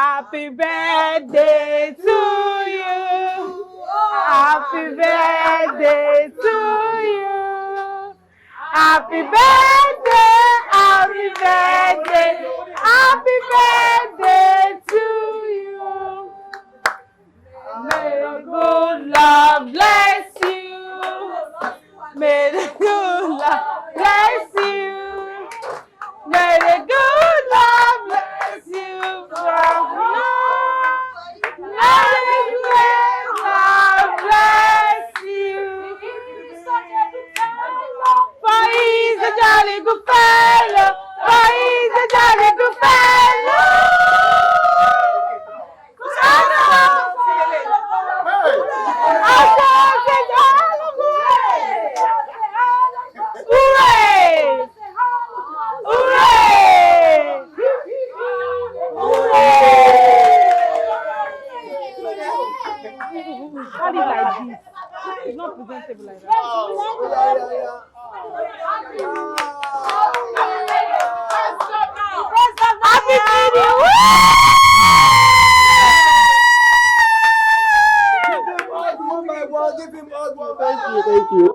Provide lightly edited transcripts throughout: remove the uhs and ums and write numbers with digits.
Happy birthday to you. Happy birthday to you. Happy birthday, happy birthday, happy birthday to you. May the good Lord bless you. May the good Lord bless you. May the good Lord bless you from now. May the good Lord bless you. For he's a jolly good fellow. For he's a jolly good fellow. Hooray! Hooray! How do you like this? It's not presentable like that. Happy birthday! Give him all one. Thank you.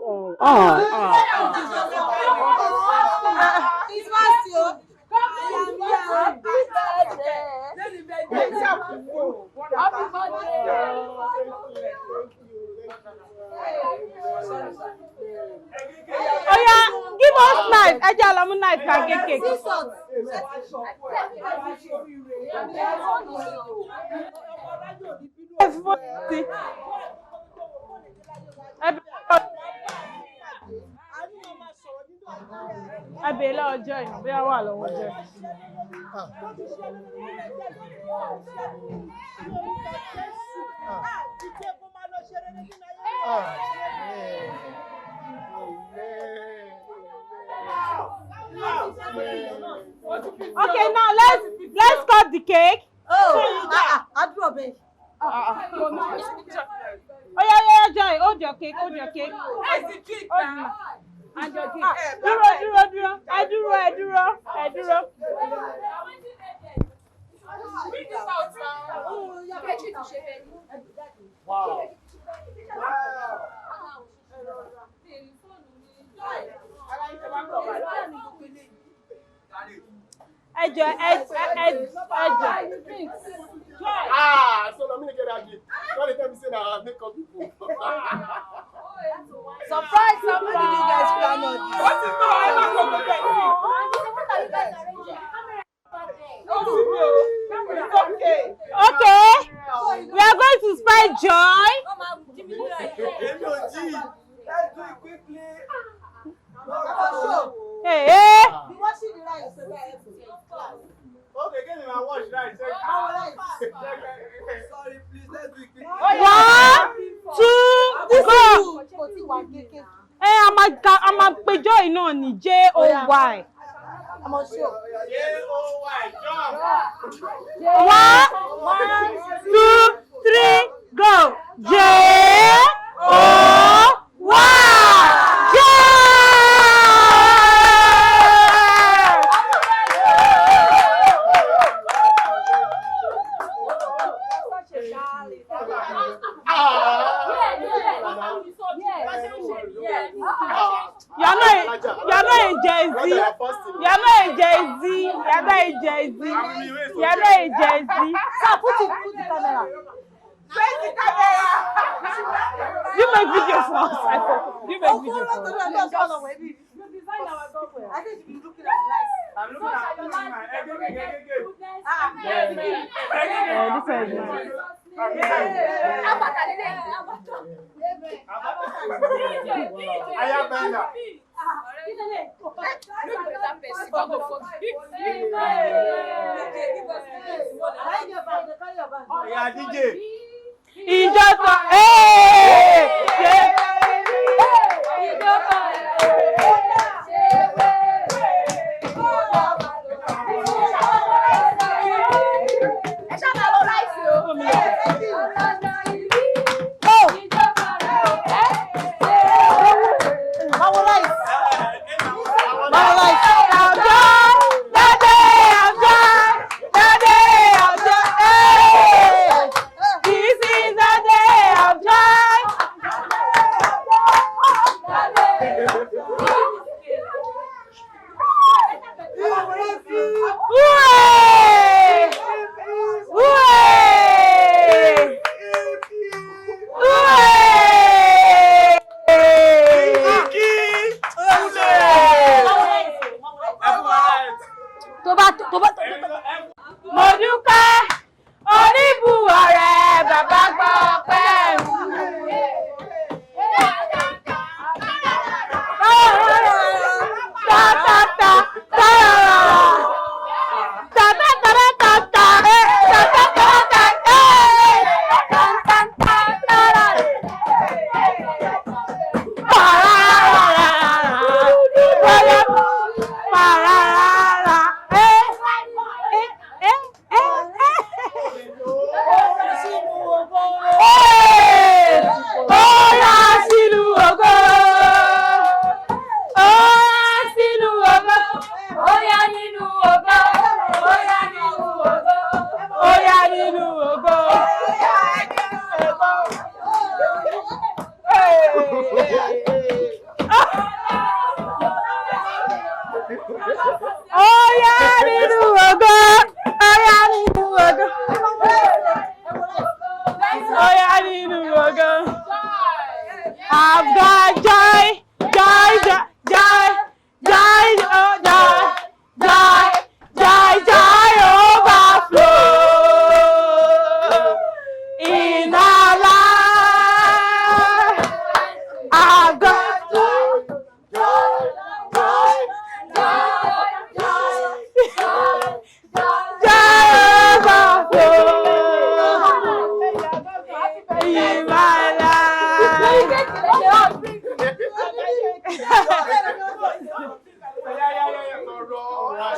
It's fast, yo. Oh yeah, give us knife. Ejalamu knife can get cake. Abela ọjọ́ yìí bí a wà lọ́wọ́ jẹ́. Okay, now let's cut the cake. I drew a bit. Oh yeah, Joy, hold your cake. And your cake. Dúró. Wow. Ẹjọ. So let me get that gift. Don't let me say that makeup people. Surprise! How did you guys plan on this? What is Okay. We are going to spell joy. Let's do it quickly. Hey. Be washing the rice. Okay, get him and wash right. Sorry, please, let's do it quickly. 1, 2, go. Hey, I'm a joy no ni Joy. I'm on show. Joy, jump. 1, 2, 3, go. Joy. You're not a Jay-Z. You're not a Jay-Z. Sir, put the camera. Face the camera. You make video for us. You make video for us. I think you're looking at nice. I'm looking at This one is nice. DJ. Ìjọba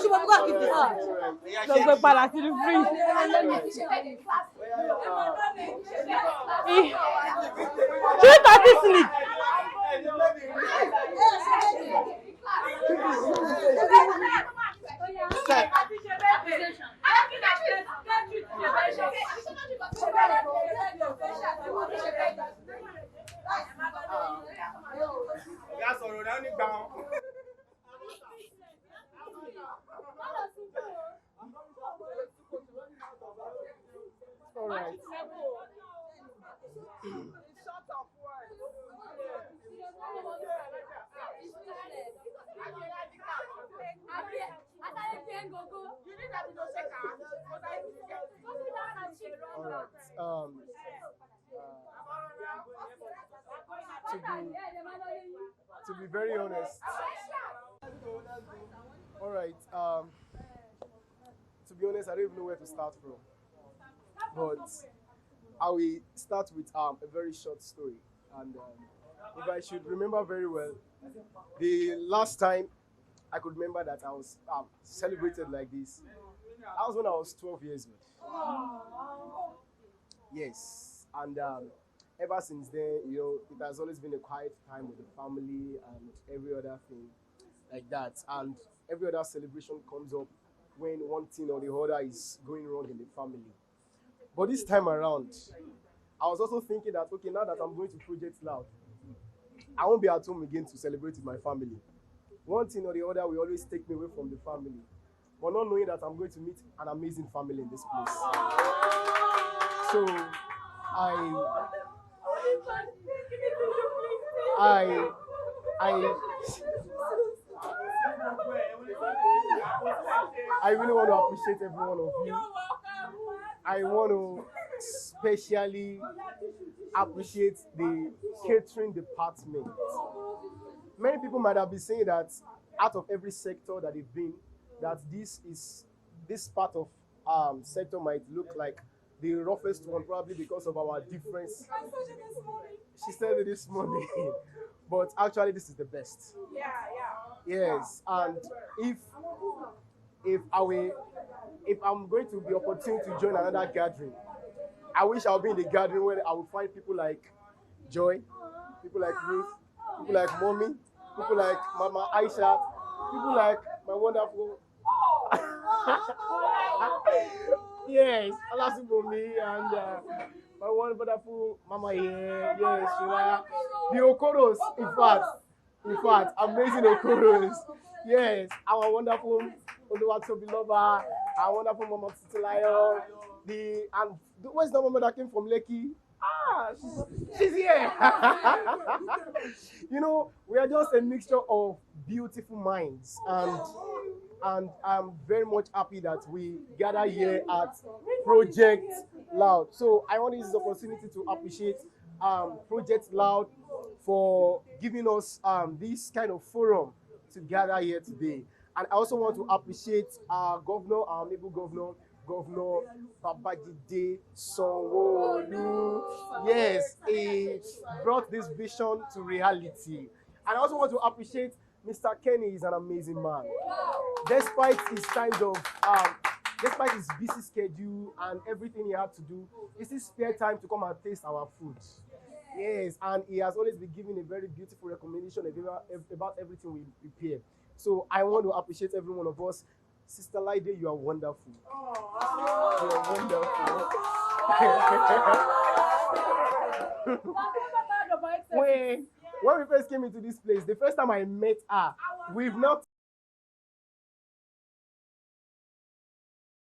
She will go give the heart. Don't go para to the free. Should we start this sleep? All right. All right. To be very honest. All right. To be honest, I don't even know where to start from. But I will start with a very short story. And if I should remember very well, the last time I could remember that I was celebrated like this, that was when I was 12 years old. Yes. And ever since then, it has always been a quiet time with the family and every other thing like that. And every other celebration comes up when one thing or the other is going wrong in the family. But this time around, I was also thinking that, okay, now that I'm going to Project Loud, I won't be at home again to celebrate with my family. One thing or the other will always take me away from the family. But not knowing that I'm going to meet an amazing family in this place. So, I really want to appreciate every one of you. I want to especially appreciate the catering department. Many people might have been saying that out of every sector that they've been, that this part of sector might look like the roughest one, probably because of our difference. She said it this morning, but actually this is the best. Yes, and if I'm going to be opportune to join another gathering, I wish I'll be in the gathering where I would find people like Joy, people like Ruth, people like Mommy, people like Mama Aisha, people like my wonderful yes, Alasubumi and my wonderful Mama here, yes, Shula. The Okoros, in fact, amazing Okoros. Yes, our wonderful Oluwatobi lover, our wonderful Mama Titilayo, where's the mama that came from Lekki? She's here. We are just a mixture of beautiful minds, and I'm very much happy that we gather here at Project Loud. So I want to use this opportunity to appreciate Project Loud for giving us this kind of forum to gather here today. And I also want to appreciate our governor, our able governor, Governor Babajide Sanwo-Olu. Yes, he brought this vision to reality. And I also want to appreciate Mr. Kenny. Is an amazing man. Despite his despite his busy schedule and everything he had to do, he still spare time to come and taste our food. Yes, and he has always been giving a very beautiful recommendation about everything we prepare. So I want to appreciate every one of us. Sister Lide, you are wonderful. You are wonderful. When we first came into this place, the first time I met her, we've not